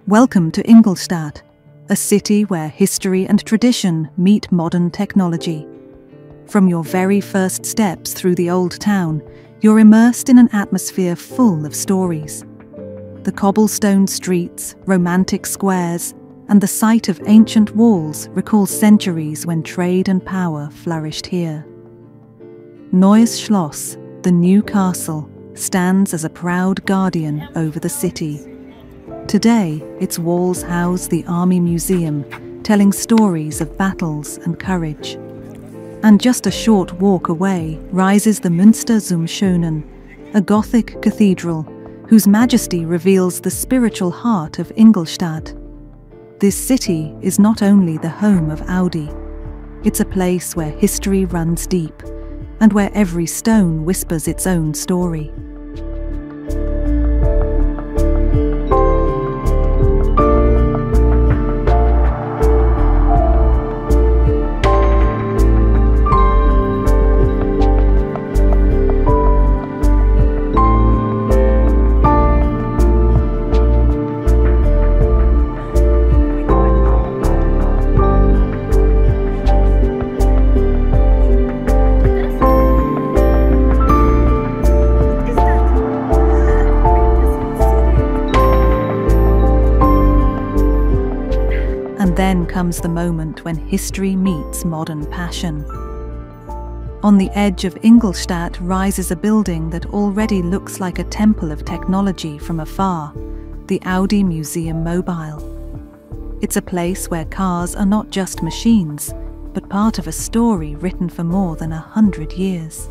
Welcome to Ingolstadt, a city where history and tradition meet modern technology. From your very first steps through the old town, you're immersed in an atmosphere full of stories. The cobblestone streets, romantic squares, and the sight of ancient walls recall centuries when trade and power flourished here. Neues Schloss, the new castle, stands as a proud guardian over the city. Today, its walls house the Army Museum, telling stories of battles and courage. And just a short walk away rises the Münster zum Schönen, a Gothic cathedral whose majesty reveals the spiritual heart of Ingolstadt. This city is not only the home of Audi, it's a place where history runs deep and where every stone whispers its own story. Then comes the moment when history meets modern passion. On the edge of Ingolstadt rises a building that already looks like a temple of technology from afar, the Audi Museum Mobile. It's a place where cars are not just machines, but part of a story written for more than 100 years.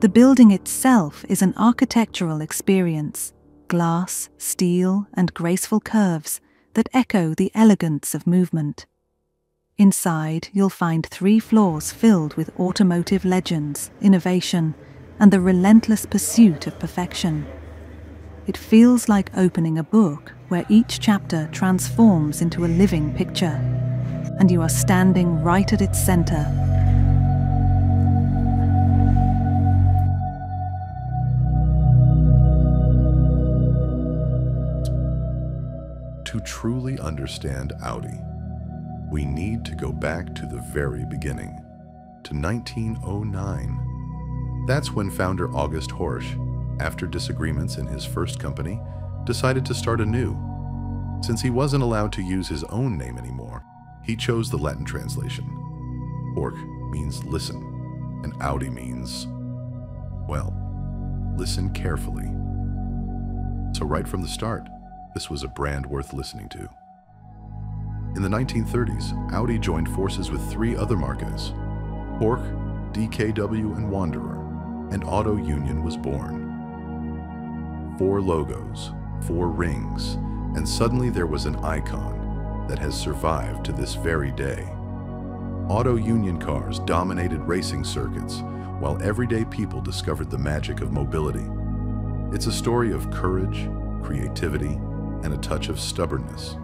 The building itself is an architectural experience: glass, steel, and graceful curves that echo the elegance of movement. Inside, you'll find 3 floors filled with automotive legends, innovation, and the relentless pursuit of perfection. It feels like opening a book where each chapter transforms into a living picture, and you are standing right at its center. To truly understand Audi, we need to go back to the very beginning, to 1909. That's when founder August Horch, after disagreements in his first company, decided to start anew. Since he wasn't allowed to use his own name anymore, he chose the Latin translation. Horch means listen, and Audi means, well, listen carefully. So right from the start, this was a brand worth listening to. In the 1930s, Audi joined forces with 3 other markets: Horch, DKW, and Wanderer, and Auto Union was born. 4 logos, 4 rings, and suddenly there was an icon that has survived to this very day. Auto Union cars dominated racing circuits, while everyday people discovered the magic of mobility. It's a story of courage, creativity, and a touch of stubbornness.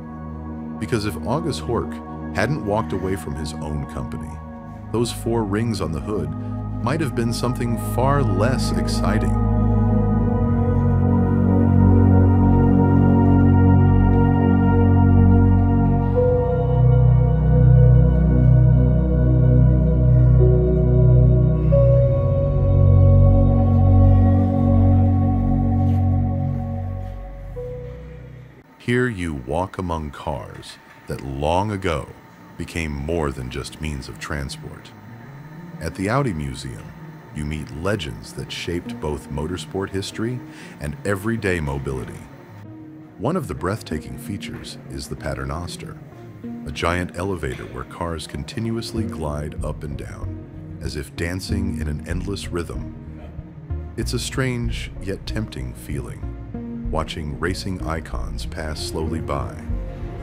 Because if August Horch hadn't walked away from his own company, those 4 rings on the hood might have been something far less exciting. Here you walk among cars that long ago became more than just means of transport. At the Audi Museum, you meet legends that shaped both motorsport history and everyday mobility. One of the breathtaking features is the Paternoster, a giant elevator where cars continuously glide up and down, as if dancing in an endless rhythm. It's a strange yet tempting feeling, watching racing icons pass slowly by,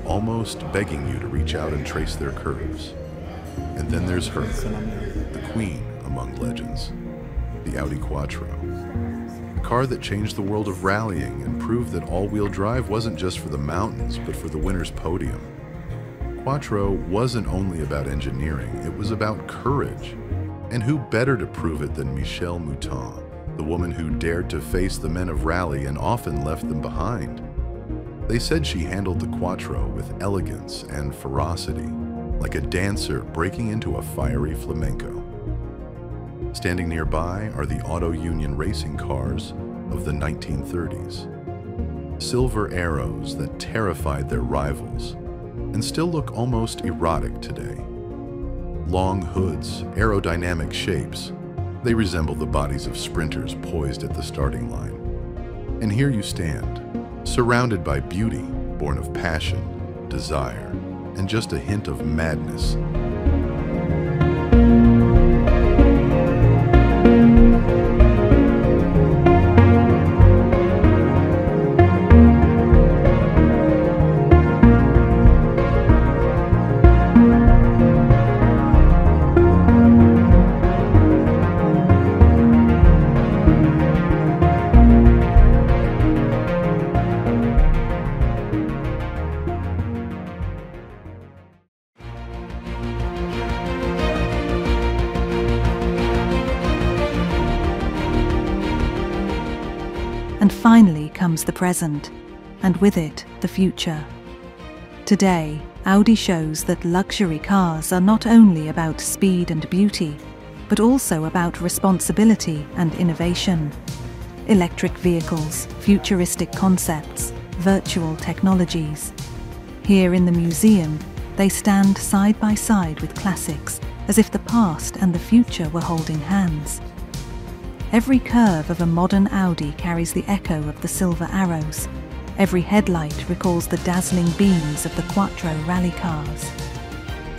almost begging you to reach out and trace their curves. And then there's her, the queen among legends, the Audi Quattro, a car that changed the world of rallying and proved that all-wheel drive wasn't just for the mountains, but for the winner's podium. Quattro wasn't only about engineering, it was about courage. And who better to prove it than Michelle Mouton, the woman who dared to face the men of rally and often left them behind. They said she handled the Quattro with elegance and ferocity, like a dancer breaking into a fiery flamenco. Standing nearby are the Auto Union racing cars of the 1930s. Silver arrows that terrified their rivals and still look almost erotic today. Long hoods, aerodynamic shapes, they resemble the bodies of sprinters poised at the starting line. And here you stand, surrounded by beauty born of passion, desire, and just a hint of madness. And finally comes the present, and with it, the future. Today, Audi shows that luxury cars are not only about speed and beauty, but also about responsibility and innovation. Electric vehicles, futuristic concepts, virtual technologies. Here in the museum, they stand side by side with classics, as if the past and the future were holding hands. Every curve of a modern Audi carries the echo of the silver arrows. Every headlight recalls the dazzling beams of the Quattro rally cars.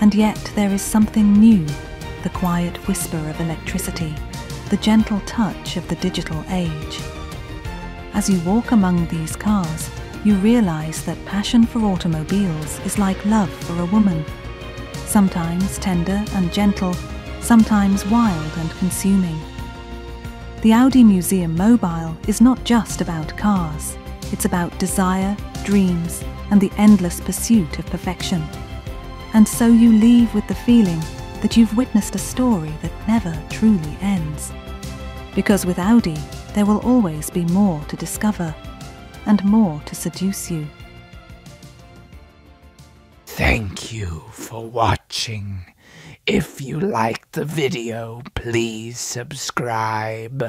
And yet there is something new, the quiet whisper of electricity, the gentle touch of the digital age. As you walk among these cars, you realize that passion for automobiles is like love for a woman. Sometimes tender and gentle, sometimes wild and consuming. The Audi Museum Mobile is not just about cars. It's about desire, dreams, and the endless pursuit of perfection. And so you leave with the feeling that you've witnessed a story that never truly ends. Because with Audi, there will always be more to discover, and more to seduce you. Thank you for watching. If you liked the video, please subscribe.